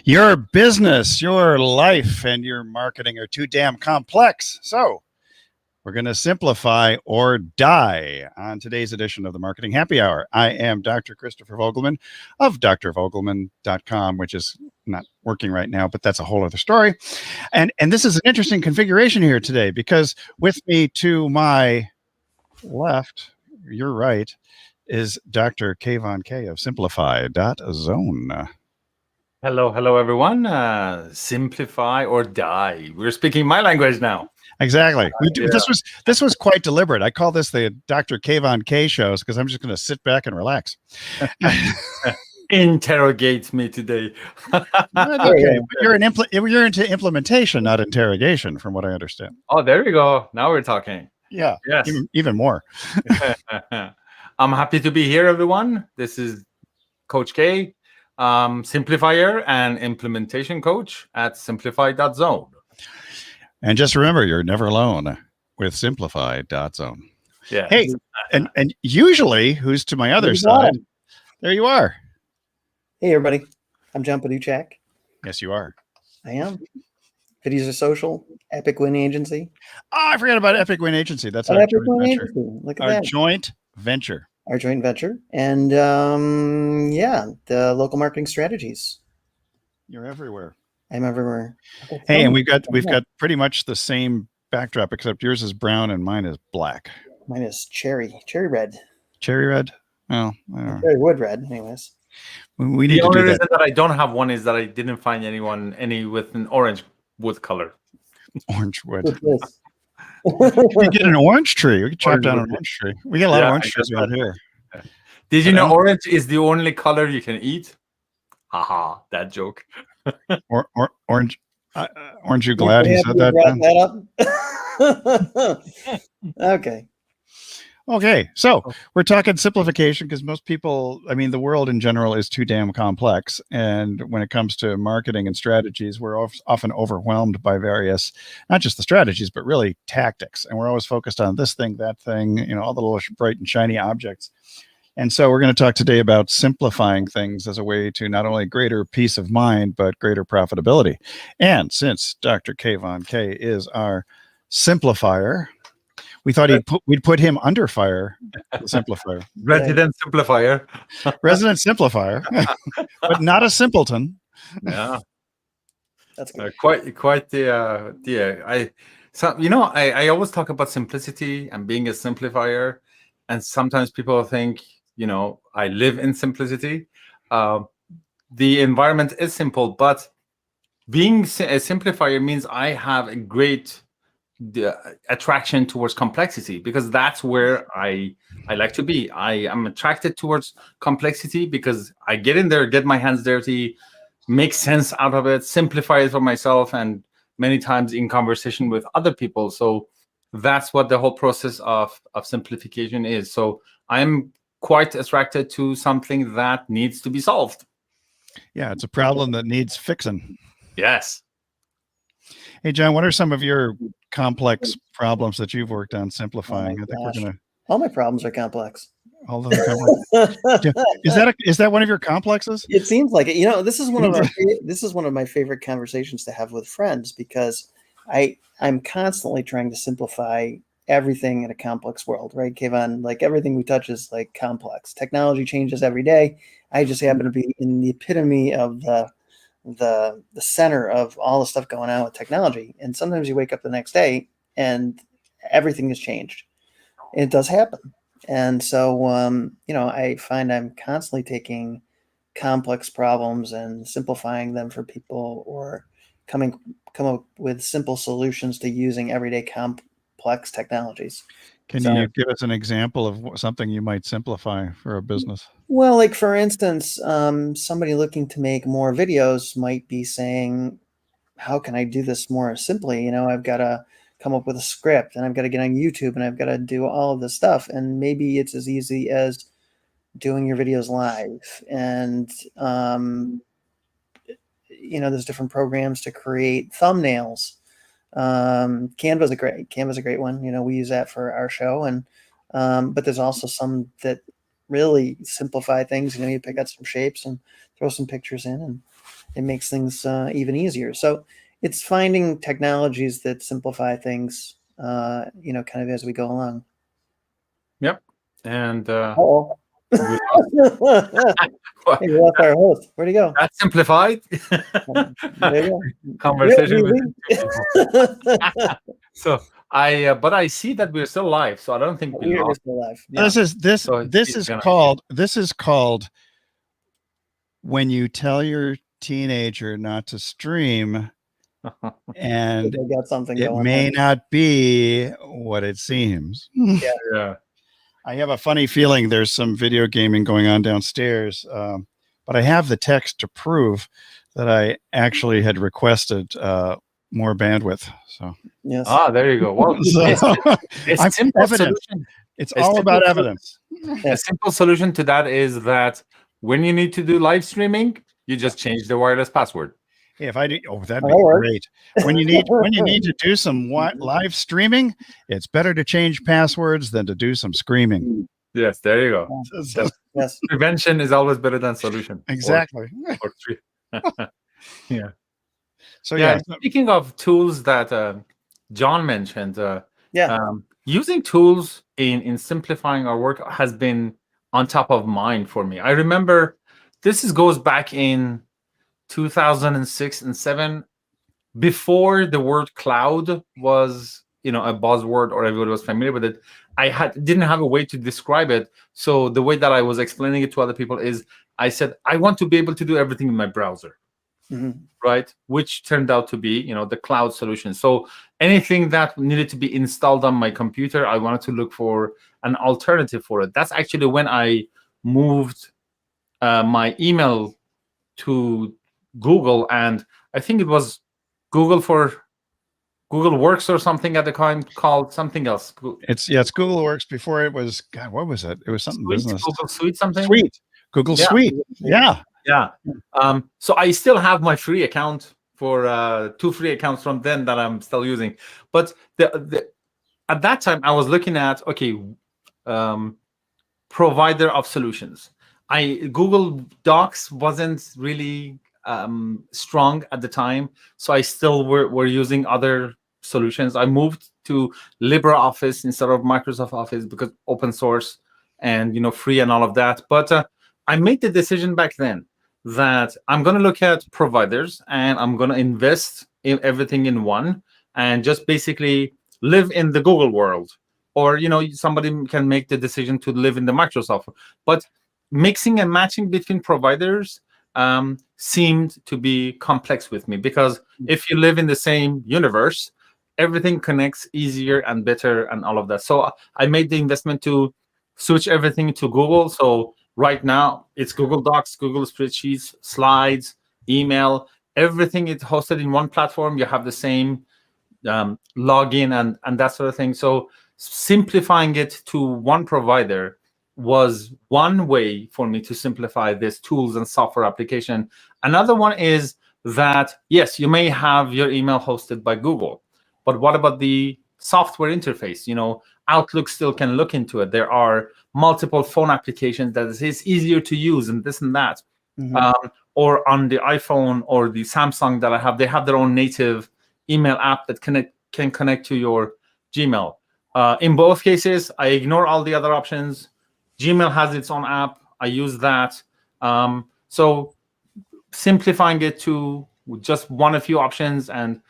Your business, your life, and your marketing are too damn complex. So we're going to simplify or die on today's edition of the Marketing Happy Hour. I am Dr. Christopher Vogelmann of drvogelmann.com, which is not working right now, but that's a whole other story. And this is an interesting configuration here today, because with me to my left, your right, is Dr. Kayvon Kay of Simplify.zone. Hello, everyone. Simplify or die. We're speaking my language now. Exactly. This was quite deliberate. I call this the Dr. Kayvon Kay shows because I'm just going to sit back and relax. Interrogate me today. Okay, but you're into implementation, not interrogation, from what I understand. Oh, there we go. Now we're talking. Yeah. Yes. Even more. I'm happy to be here, everyone. This is Coach Kay, simplifier and implementation coach at Simplify.zone. And just remember, you're never alone with Simplify.zone. Yeah. Hey, and usually, who's to my other side? There you are. Hey, everybody. I'm John Paduchak. Yes, you are. I am. Videos are social. Epic Win Agency. Oh, I forgot about Epic Win Agency. That's our Epic joint Win venture. Agency. Look at Our that. joint venture. Our joint venture. And the local marketing strategies. You're everywhere. I'm everywhere. Hey, and we've got pretty much the same backdrop, except yours is brown and mine is black. Mine is cherry red. Cherry red? Oh, cherry wood red, anyways. We need the to only do reason that I don't have one is that I didn't find any with an orange wood color. Orange wood. We get an orange tree. We can chop down an orange tree. We get a lot of orange trees out here. Did you know orange is the only color you can eat? Haha, that joke. Orange. Aren't you glad he said that? Okay. Okay, so we're talking simplification because most people, I mean, the world in general is too damn complex. And when it comes to marketing and strategies, we're often overwhelmed by various, not just the strategies, but really tactics. And we're always focused on this thing, that thing, all the little bright and shiny objects. And so we're going to talk today about simplifying things as a way to not only greater peace of mind, but greater profitability. And since Dr. Kayvon Kay is our simplifier, we thought we'd put him under fire, simplifier. Resident simplifier. Resident simplifier, but not a simpleton. Yeah. That's good. Quite the I always talk about simplicity and being a simplifier. And sometimes people think, I live in simplicity. The environment is simple, but being a simplifier means I have a great attraction towards complexity, because that's where I like to be. I am attracted towards complexity because I get in there, get my hands dirty, make sense out of it, simplify it for myself, and many times in conversation with other people. So that's what the whole process of simplification is. So I'm quite attracted to something that needs to be solved. Yeah, it's a problem that needs fixing. Yes. Hey, John, what are some of your complex problems that you've worked on simplifying? I think we're going to. All my problems are complex. All of them complex. Is that one of your complexes? It seems like it. This is one of my favorite conversations to have with friends, because I'm constantly trying to simplify everything in a complex world, right, Kayvon? Like everything we touch is like complex. Technology changes every day. I just happen to be in the epitome of the center of all the stuff going on with technology. And sometimes you wake up the next day and everything has changed. It does happen. And so, I find I'm constantly taking complex problems and simplifying them for people, or come up with simple solutions to using everyday complex technologies. Can you give us an example of something you might simplify for a business? Well, like for instance, somebody looking to make more videos might be saying, how can I do this more simply? I've got to come up with a script, and I've got to get on YouTube, and I've got to do all of this stuff. And maybe it's as easy as doing your videos live. And, there's different programs to create thumbnails. Canva's a great one. We use that for our show. And, but there's also some that really simplify things. You pick out some shapes and throw some pictures in, and it makes things even easier. So it's finding technologies that simplify things, kind of as we go along. Yep. And Uh-oh. we lost, Hey, we lost our host. Where'd he go? that simplified There you go. conversation with Yeah, two people. So but I see that we're still live, so I don't think we we're lost. still live. Yeah. This is called when you tell your teenager not to stream, and They got something it going may on. not be what it seems. Yeah. I have a funny feeling there's some video gaming going on downstairs, but I have the text to prove that I actually had requested more bandwidth. So Yes. There you go. Well, I'm simple evident. solution. It's A all about simple evidence. A simple solution to that is that when you need to do live streaming, you just change the wireless password. Yeah, if I do, that'd be That'll work. great. When you need to do some live streaming, it's better to change passwords than to do some screaming. Yes, there you go. Yes. Prevention is always better than solution. Exactly. Yeah. So yeah. Speaking of tools that John mentioned, using tools in simplifying our work has been on top of mind for me. I remember goes back in 2006 and 7, before the word cloud was a buzzword or everybody was familiar with it. I didn't have a way to describe it. So the way that I was explaining it to other people is I said, I want to be able to do everything in my browser. Right, which turned out to be the cloud solution. So anything that needed to be installed on my computer, I wanted to look for an alternative for it. That's actually when I moved my email to Google, and I think it was Google Works or something at the time, called something else. It's Google Works. Before it was, God, what was it? It was something business. Google Suite something. Google Suite. Yeah. So I still have my free account for 2 free accounts from then that I'm still using. But at that time I was looking at provider of solutions. Google Docs wasn't really strong at the time, so I still were using other solutions. I moved to LibreOffice instead of Microsoft Office because open source and free and all of that. But I made the decision back then that I'm going to look at providers and I'm going to invest in everything in one and just basically live in the Google world. Or somebody can make the decision to live in the Microsoft. But mixing and matching between providers seemed to be complex with me, because if you live in the same universe, everything connects easier and better and all of that. So I made the investment to switch everything to Google. So right now it's Google Docs, Google Spreadsheets, Slides, email, everything is hosted in one platform. You have the same login and that sort of thing. So simplifying it to one provider was one way for me to simplify this tools and software application. Another one is that, yes, you may have your email hosted by Google, but what about the software interface? Outlook still can look into it. There are multiple phone applications that is easier to use and this and that. Or on the iPhone or the Samsung that I have, they have their own native email app that can connect to your Gmail. In both cases, I ignore all the other options. Gmail has its own app. I use that. So simplifying it to just one or few options, and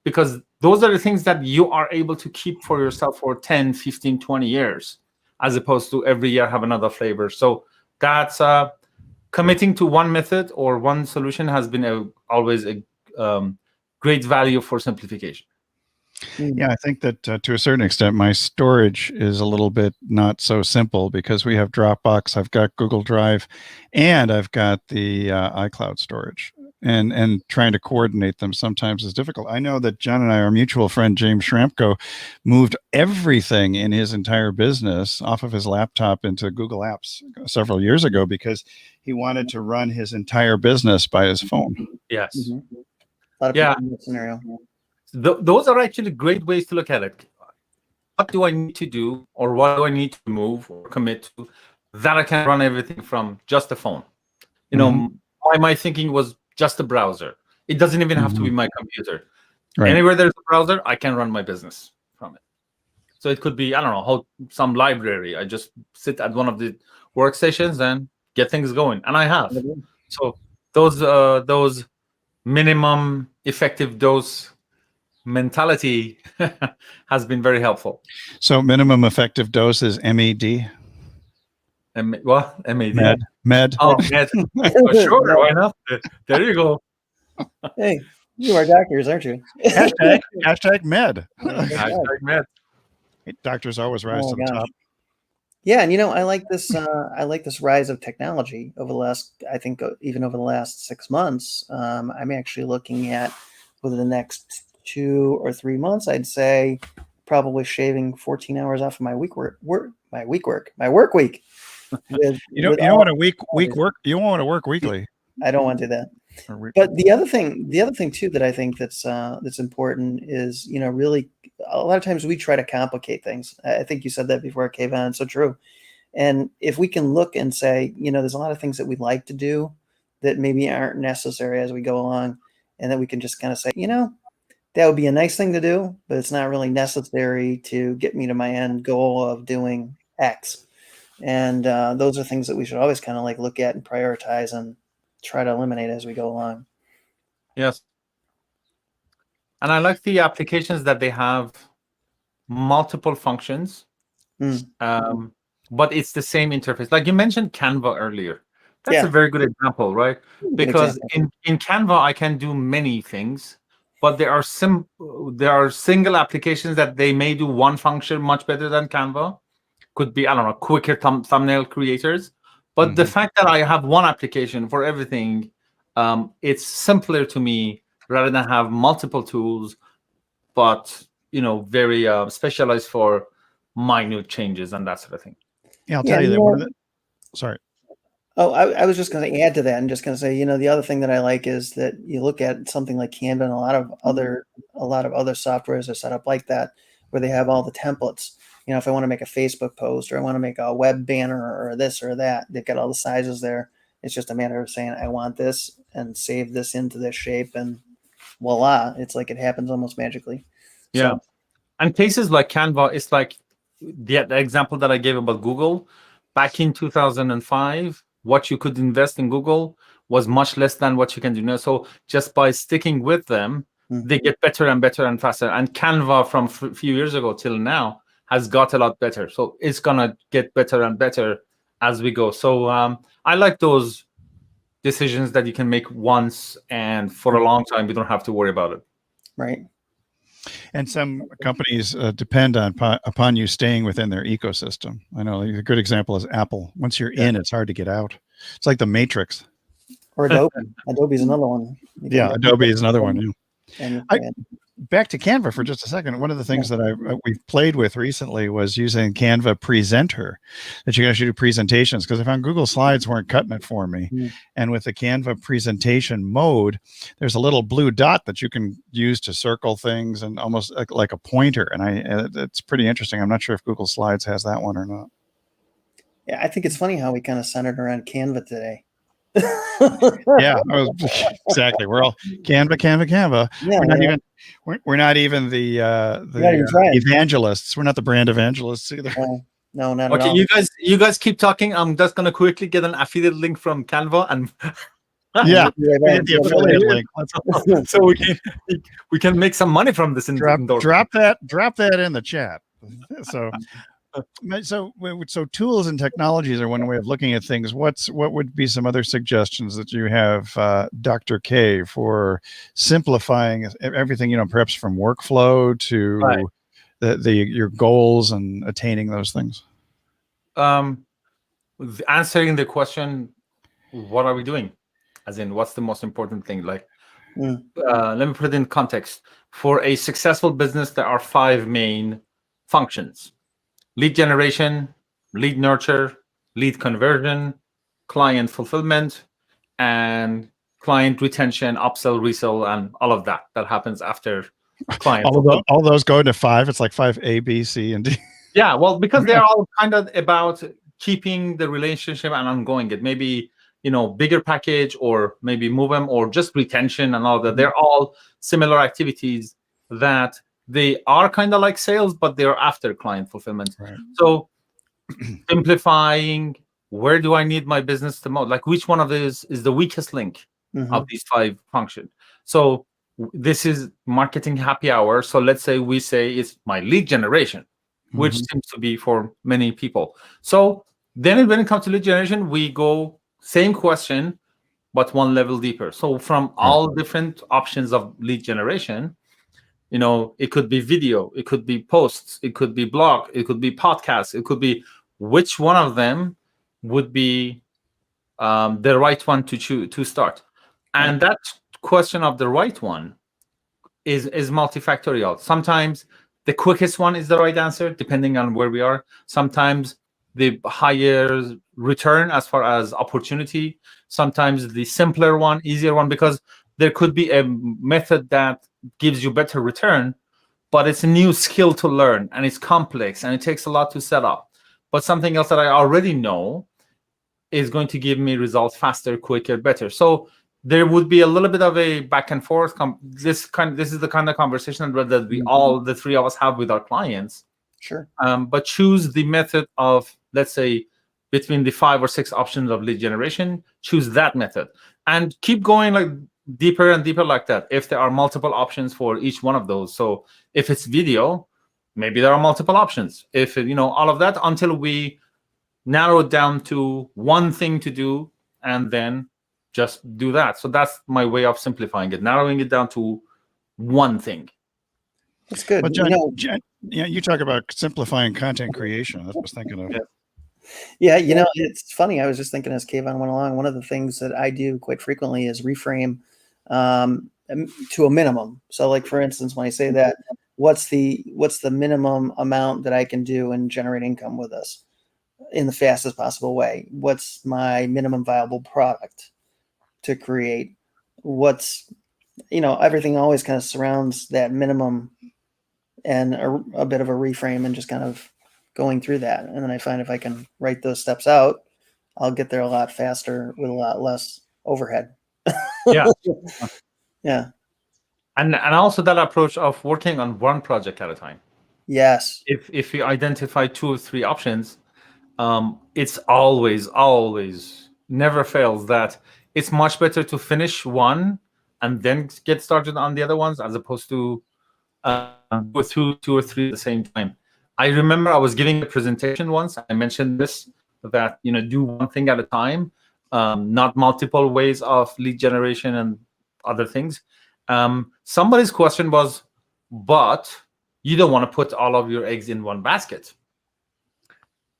because those are the things that you are able to keep for yourself for 10, 15, 20 years, as opposed to every year have another flavor. So that's committing to one method or one solution has been always a great value for simplification. Yeah, I think that to a certain extent, my storage is a little bit not so simple because we have Dropbox, I've got Google Drive, and I've got the iCloud storage. And trying to coordinate them sometimes is difficult. I know that John and I, our mutual friend James Schrampko, moved everything in his entire business off of his laptop into Google Apps several years ago because he wanted to run his entire business by his phone. Yes. A lot of people in that scenario. Those are actually great ways to look at it. What do I need to do, or what do I need to move or commit to that I can run everything from just the phone? my thinking was just a browser. It doesn't even have to be Mhm. my computer. Right. Anywhere there's a browser, I can run my business from it. So it could be, I don't know, some library. I just sit at one of the workstations and get things going, and I have. So those minimum effective dose mentality has been very helpful. So minimum effective dose is MED. What? MAD? Med. Oh, med. Oh, sure, why not? There you go. Hey, you are doctors, aren't you? Hashtag med. Hashtag med. Doctors always rise Oh to my the gosh. top. Yeah, and I like this. I like this rise of technology over the last. I think even over the last 6 months. I'm actually looking at within the next 2 or 3 months. I'd say probably shaving 14 hours off of my work week. You don't want to work. You don't want to work weekly. I don't want to do that. But the other thing too that I think that's important is really a lot of times we try to complicate things. I think you said that before, Kayvon. So true. And if we can look and say, there's a lot of things that we'd like to do that maybe aren't necessary as we go along, and then we can just kind of say, that would be a nice thing to do, but it's not really necessary to get me to my end goal of doing X. And those are things that we should always kind of like look at and prioritize and try to eliminate as we go along. Yes. And I like the applications that they have multiple functions, but it's the same interface. Like you mentioned Canva earlier. That's a very good example, right? Because in Canva, I can do many things, but there are single applications that they may do one function much better than Canva. Could be, I don't know, quicker thumbnail creators. But the fact that I have one application for everything, it's simpler to me rather than have multiple tools, but very specialized for minute changes and that sort of thing. Yeah, I'll tell you that. Sorry. Oh, I was just going to add to that and just going to say, the other thing that I like is that you look at something like Canva and a lot of other softwares are set up like that, where they have all the templates. If I want to make a Facebook post or I want to make a web banner or this or that, they've got all the sizes there. It's just a matter of saying, I want this and save this into this shape, and voila, it's like it happens almost magically. Yeah. So, and cases like Canva, it's like the example that I gave about Google. Back in 2005, what you could invest in Google was much less than what you can do now. So just by sticking with them, they get better and better and faster. And Canva from a few years ago till now has got a lot better. So it's going to get better and better as we go. So I like those decisions that you can make once and for a long time. You don't have to worry about it. Right. And some companies depend upon you staying within their ecosystem. I know a good example is Apple. Once you're in, it's hard to get out. It's like the Matrix. Or Adobe. Adobe's another one. Yeah, Adobe is another one. And back to Canva for just a second. One of the things that we've played with recently was using Canva Presenter, that you can actually do presentations, because I found Google Slides weren't cutting it for me. And with the Canva presentation mode, there's a little blue dot that you can use to circle things and almost like a pointer. And it's pretty interesting. I'm not sure if Google Slides has that one or not. Yeah, I think it's funny how we kind of centered around Canva today. Yeah, exactly. We're all Canva. Yeah, we're not even the evangelists. We're not the brand evangelists either. No, not at all. Okay, you guys keep talking. I'm just gonna quickly get an affiliate link from Canva and yeah, we get the affiliate link. So we can make some money from this. Drop that in the chat. So tools and technologies are one way of looking at things. What would be some other suggestions that you have, Dr. Kay, for simplifying everything, perhaps from workflow to your goals and attaining those things? Answering the question, what are we doing? As in, what's the most important thing? Let me put it in context. For a successful business, there are 5 main functions: lead generation, lead nurture, lead conversion, client fulfillment, and client retention, upsell, resell, and all of that happens after client. all those go into 5. It's like 5 A, B, C, and D. Yeah, well, because they're all kind of about keeping the relationship and ongoing it. Maybe bigger package, or maybe move them, or just retention and all that. They're all similar activities that they are kind of like sales, but they're after client fulfillment. Right. So simplifying, where do I need my business the most? Like, which one of these is the weakest link of these 5 functions? So this is marketing happy hour. So let's say we say it's my lead generation, which seems to be for many people. So then when it comes to lead generation, we go same question, but one level deeper. So from all different options of lead generation, it could be video, it could be posts, it could be blog, it could be podcasts, it could be which one of them would be the right one to choose to start. And that question of the right one is multifactorial. Sometimes the quickest one is the right answer, depending on where we are. Sometimes the higher return as far as opportunity. Sometimes the simpler one, easier one, because there could be a method that gives you better return, but it's a new skill to learn, and it's complex, and it takes a lot to set up. But something else that I already know is going to give me results faster, quicker, better. So there would be a little bit of a back and forth. This is the kind of conversation that we all, the 3 of us, have with our clients. Sure. But choose the method of, let's say, between the 5 or 6 options of lead generation, choose that method, and keep going like deeper and deeper like that. If there are multiple options for each one of those, so if it's video, maybe there are multiple options. If all of that, until we narrow it down to one thing to do, and then just do that. So that's my way of simplifying it, narrowing it down to one thing. That's good. Well, John, you talk about simplifying content creation. That's what I was thinking of. Yeah, it's funny. I was just thinking as Kayvon went along, one of the things that I do quite frequently is reframe to a minimum. So, like, for instance, when I say that, what's the minimum amount that I can do and generate income with this in the fastest possible way? What's my minimum viable product to create? What's, everything always kind of surrounds that minimum and a bit of a reframe, and just kind of going through that. And then I find if I can write those steps out, I'll get there a lot faster with a lot less overhead. Yeah. Yeah. And also that approach of working on one project at a time. Yes. If you identify 2 or 3 options, it's always never fails that it's much better to finish one and then get started on the other ones, as opposed to go through 2 or 3 at the same time. I remember I was giving a presentation once. I mentioned this, that do one thing at a time, not multiple ways of lead generation and other things. Somebody's question was, but you don't want to put all of your eggs in one basket.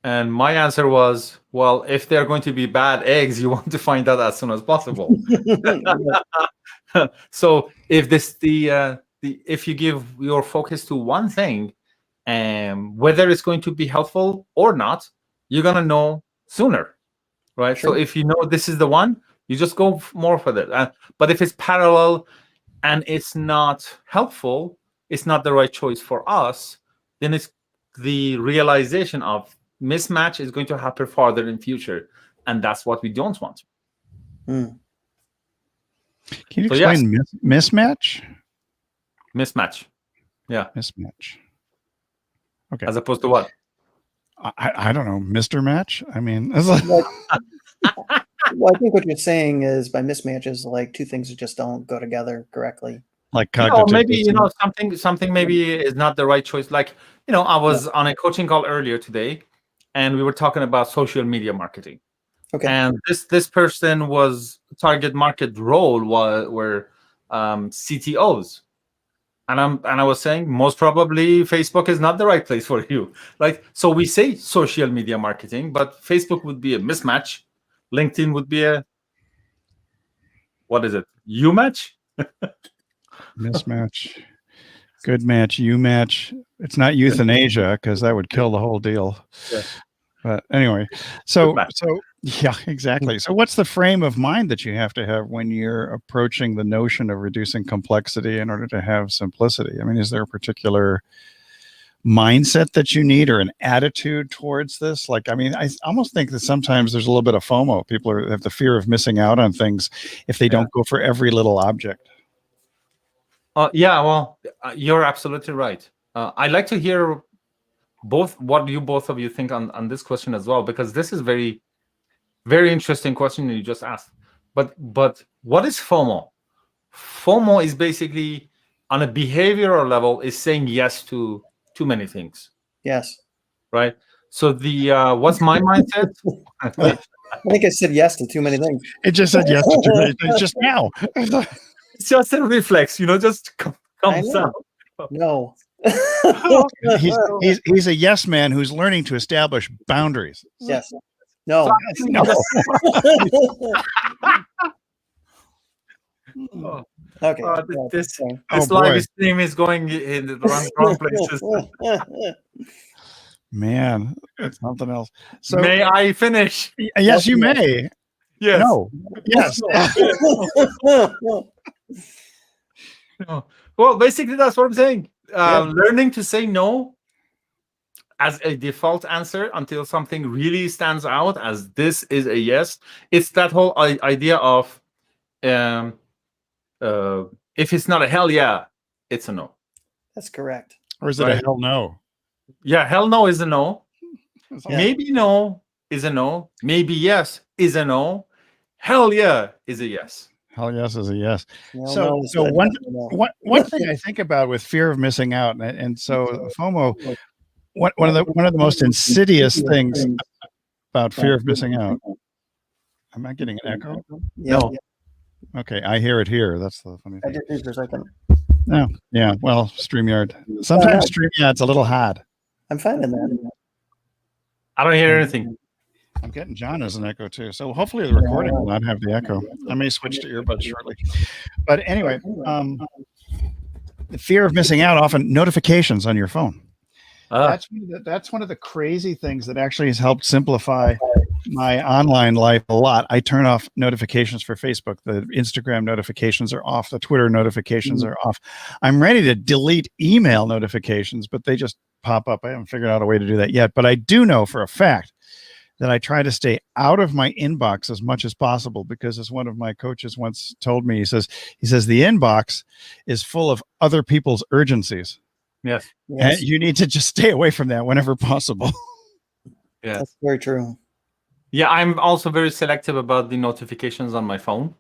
And my answer was, well, if they're going to be bad eggs, you want to find out as soon as possible. So if if you give your focus to one thing, whether it's going to be helpful or not, you're gonna know sooner, right? Sure. So if you know this is the one, you just go more for that. But if it's parallel and it's not helpful, it's not the right choice for us, then it's the realization of mismatch is going to happen farther in future, and that's what we don't want. Can you explain mismatch? Mismatch. Yeah. Mismatch. Okay. As opposed to what? I don't know. Mr. Match? I mean, it's like... Well, I think what you're saying is by mismatch is like 2 things that just don't go together correctly. Like cognitive. Maybe something maybe is not the right choice. Like I was on a coaching call earlier today, and we were talking about social media marketing. Okay. And this person was target market role were CTOs. And I was saying most probably Facebook is not the right place for you. Like, so we say social media marketing, but Facebook would be a mismatch. LinkedIn would be a, what is it? You match? Mismatch. Good match. You match. It's not euthanasia, because that would kill the whole deal. Yeah. But anyway, so yeah, exactly. So what's the frame of mind that you have to have when you're approaching the notion of reducing complexity in order to have simplicity? I mean, is there a particular mindset that you need or an attitude towards this? Like, I mean, I almost think that sometimes there's a little bit of FOMO. People have the fear of missing out on things if they don't go for every little object. Yeah, well, you're absolutely right. I'd like to hear what you both of you think on this question as well, because this is very, very interesting question you just asked. But what is FOMO? FOMO is basically, on a behavioral level, is saying yes to too many things. Yes. Right. So what's my mindset? I think I said yes to too many things. It just said yes to too many things just now. It's just a reflex, just comes out. No. he's a yes man who's learning to establish boundaries. Yes. No. No. Okay. This live stream is going in the wrong places. Man, it's something else. So may I finish? Yes, you may. Yes. No. Yes. No. Well, basically, that's what I'm saying. Learning to say no as a default answer until something really stands out as this is a yes. It's that whole idea of if it's not a hell yeah, it's a no. That's correct. Or is it a hell no? Yeah, hell no is a no. Maybe no is a no. Maybe yes is a no. Hell yeah is a yes. Hell yes is a yes. So one thing I think about with fear of missing out, and so FOMO, one of the most insidious things about fear of missing out. Am I getting an echo? Yeah. No. Okay, I hear it here. That's the funny thing. I did too for a second. No, yeah. Well, StreamYard. Sometimes StreamYard's a little hard. I'm finding that. I don't hear anything. I'm getting John as an echo too. So hopefully the recording will not have the echo. I may switch to earbuds shortly. But anyway, the fear of missing out, often notifications on your phone. That's one of the crazy things that actually has helped simplify my online life a lot. I turn off notifications for Facebook. The Instagram notifications are off. The Twitter notifications are off. I'm ready to delete email notifications, but they just pop up. I haven't figured out a way to do that yet. But I do know for a fact that I try to stay out of my inbox as much as possible, because as one of my coaches once told me, he says the inbox is full of other people's urgencies. Yes. And you need to just stay away from that whenever possible. Yeah, that's very true. Yeah, I'm also very selective about the notifications on my phone.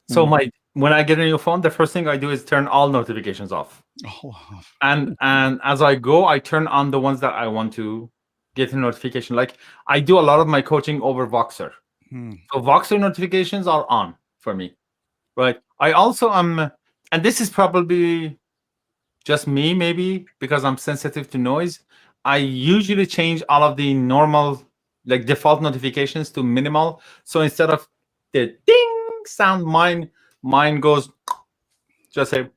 So when I get a new phone, the first thing I do is turn all notifications off. And as I go, I turn on the ones that I want to get a notification. Like, I do a lot of my coaching over Voxer. So Voxer notifications are on for me, right? I also am, and this is probably just me, maybe because I'm sensitive to noise, I usually change all of the normal, like, default notifications to minimal. So instead of the ding sound, mine goes just a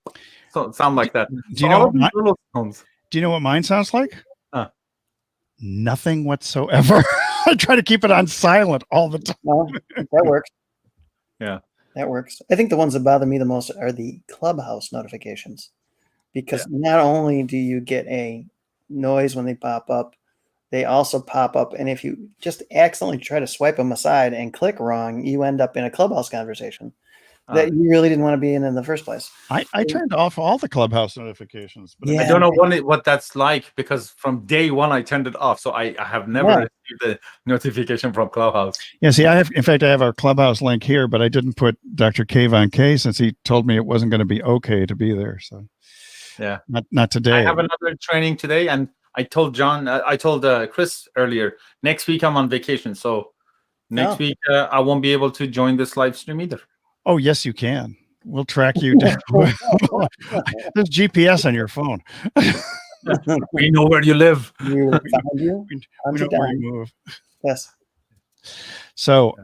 sound like that. Do you know what mine sounds like? Nothing whatsoever. I try to keep it on silent all the time. Well, that works. Yeah, that works. I think the ones that bother me the most are the Clubhouse notifications, because not only do you get a noise when they pop up, they also pop up, and if you just accidentally try to swipe them aside and click wrong, you end up in a Clubhouse conversation that you really didn't want to be in the first place. I turned off all the Clubhouse notifications, but I don't know what that's like, because from day one I turned it off, so I have never received a notification from Clubhouse. Yeah, see, I have our Clubhouse link here, but I didn't put Dr. Kayvon Kay since he told me it wasn't going to be okay to be there. So yeah, not today. I have another training today, and I told John, I told Chris earlier, next week I'm on vacation, so next week I won't be able to join this live stream either. Oh, yes, you can. We'll track you down. There's GPS on your phone. We know where you live. We know where you move. Yes. So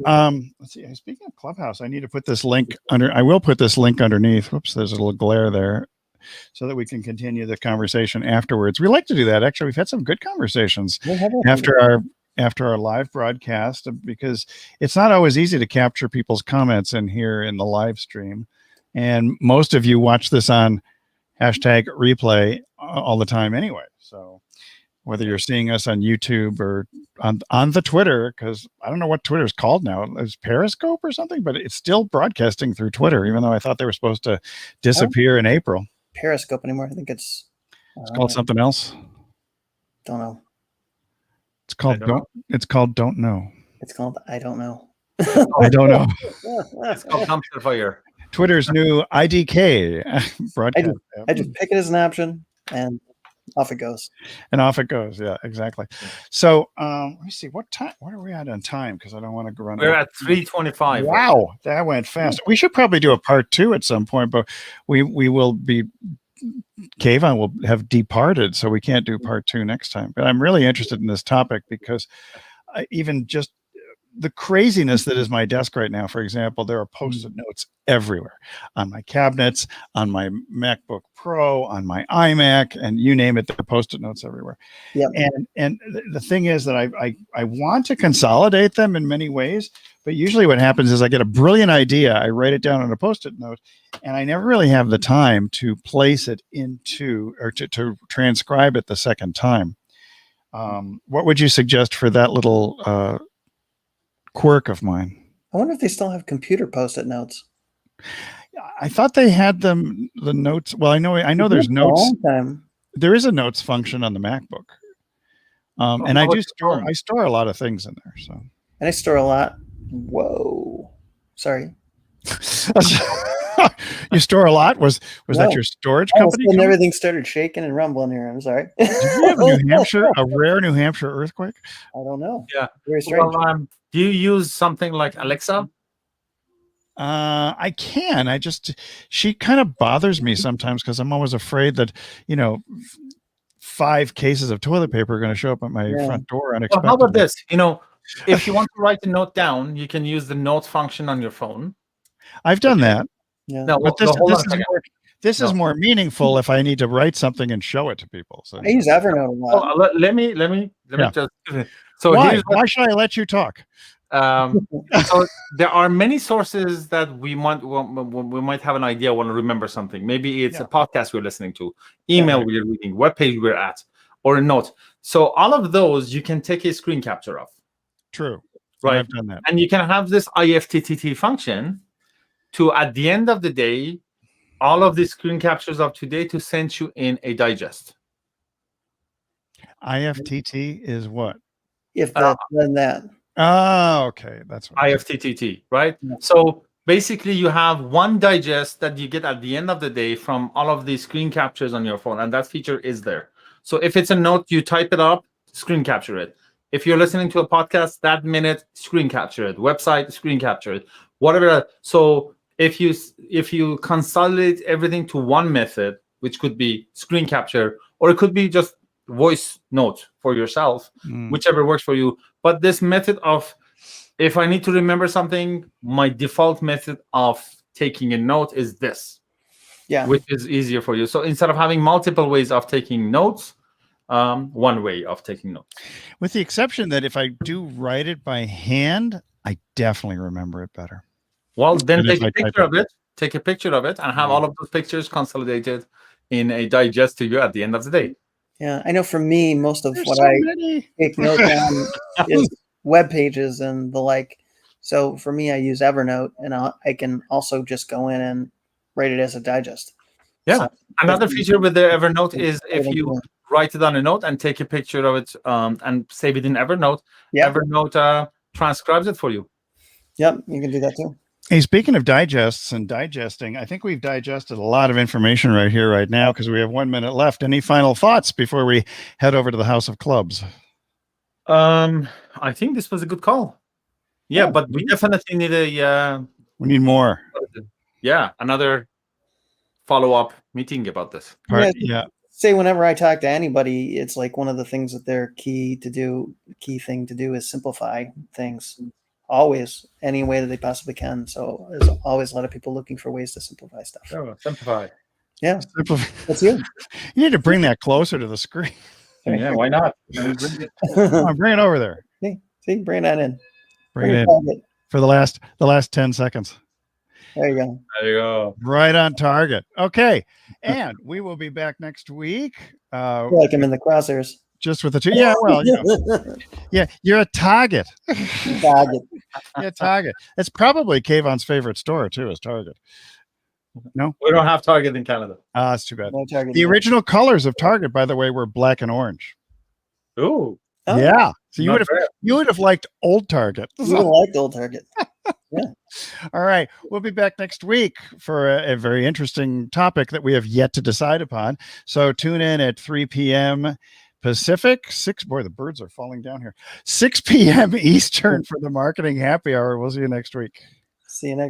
let's see. Speaking of Clubhouse, I need to put this link under. I will put this link underneath. Whoops, there's a little glare there, so that we can continue the conversation afterwards. We like to do that. Actually, we've had some good conversations after our live broadcast, because it's not always easy to capture people's comments in here in the live stream. And most of you watch this on hashtag replay all the time anyway. So whether you're seeing us on YouTube or on the Twitter, because I don't know what Twitter is called now. It's Periscope or something, but it's still broadcasting through Twitter, even though I thought they were supposed to disappear in April. Periscope anymore. I think it's called something else. Don't know. It's called Don't Know. It's called I Don't Know. I don't know. It's called Simplifier. Twitter's new IDK broadcast. I just pick it as an option and off it goes. And off it goes. Yeah, exactly. So let me see. What are we at on time? Because I don't want to run. We're at 3:25. Wow, that went fast. We should probably do a part 2 at some point, but we will be. Kayvon will have departed, so we can't do part 2 next time. But I'm really interested in this topic because even just the craziness that is my desk right now, for example, there are post-it notes everywhere on my cabinets, on my MacBook Pro, on my iMac, and you name it, there are post-it notes everywhere. Yep. And the thing is that I want to consolidate them in many ways, but usually what happens is I get a brilliant idea, I write it down on a post-it note, and I never really have the time to place it into, or to transcribe it the second time. What would you suggest for that little quirk of mine? I wonder if they still have computer post-it notes. I thought they had them, the notes. Well, I know there's notes. There is a notes function on the MacBook. And I store a lot of things in there. So, and I store a lot. Whoa. Sorry. You store a lot? Was that your storage company? And everything started shaking and rumbling here. I'm sorry. Did you have a rare New Hampshire earthquake? I don't know. Yeah. Very strange. Well, do you use something like Alexa? I can. She kind of bothers me sometimes because I'm always afraid that, 5 cases of toilet paper are going to show up at my front door unexpectedly. Well, how about this? If you want to write a note down, you can use the note function on your phone. I've done that. Yeah. No, but this is more meaningful if I need to write something and show it to people. So I use Evernote a lot. Let me just. So why should I let you talk? So there are many sources that we might have an idea, want to remember something. Maybe it's a podcast we're listening to, email we're reading, webpage we're at, or a note. So all of those you can take a screen capture of. True. Right. I've done that. And you can have this IFTTT function to, at the end of the day, all of the screen captures of today to send you in a digest. IFTT is what? If that, then that. Oh, okay. That's what IFTTT, right? Yeah. So basically you have one digest that you get at the end of the day from all of the screen captures on your phone, and that feature is there. So if it's a note, you type it up, screen capture it. If you're listening to a podcast, that minute, screen capture it. Website, screen capture it. Whatever. So if you consolidate everything to one method, which could be screen capture, or it could be just voice note for yourself, whichever works for you. But this method of, if I need to remember something, my default method of taking a note is this, which is easier for you. So instead of having multiple ways of taking notes, one way of taking notes. With the exception that if I do write it by hand, I definitely remember it better. Well, then take a picture of it. Take a picture of it and have all of those pictures consolidated in a digest to you at the end of the day. Yeah, I know for me, most of I take notes on is web pages and the like. So for me, I use Evernote, and I can also just go in and write it as a digest. Yeah. So another feature with the Evernote is if you write it on a note and take a picture of it and save it in Evernote, Evernote transcribes it for you. Yep, you can do that too. Hey, speaking of digests and digesting, I think we've digested a lot of information right here, right now, because we have 1 minute left. Any final thoughts before we head over to the House of Clubs? I think this was a good call. Yeah, but we definitely need we need more. Yeah, another follow-up meeting about this. Say whenever I talk to anybody, it's like one of the things that they're key thing to do is simplify things. Always, any way that they possibly can. So there's always a lot of people looking for ways to simplify stuff. Oh, simplify. Yeah, that's you. You need to bring that closer to the screen. Yeah, why not? Come on, bring it over there. See, bring that in. Bring it in for the last 10 seconds. There you go. There you go. Right on target. Okay. And we will be back next week. I feel like I'm in the crosshairs. Just with the two. Yeah, well, yeah, you're a Target. Target. Yeah, Target. It's probably Kayvon's favorite store too, is Target. No, We don't have Target in Canada. that's too bad. No Target. The original colors of Target, by the way, were black and orange. Ooh. Oh. Yeah, so Not bad. you would have liked old Target. You don't like the old Target. All right, we'll be back next week for a very interesting topic that we have yet to decide upon. So tune in at 3 p.m. Pacific, boy, the birds are falling down here. 6 p.m. Eastern for the marketing happy hour. We'll see you next week. See you next week.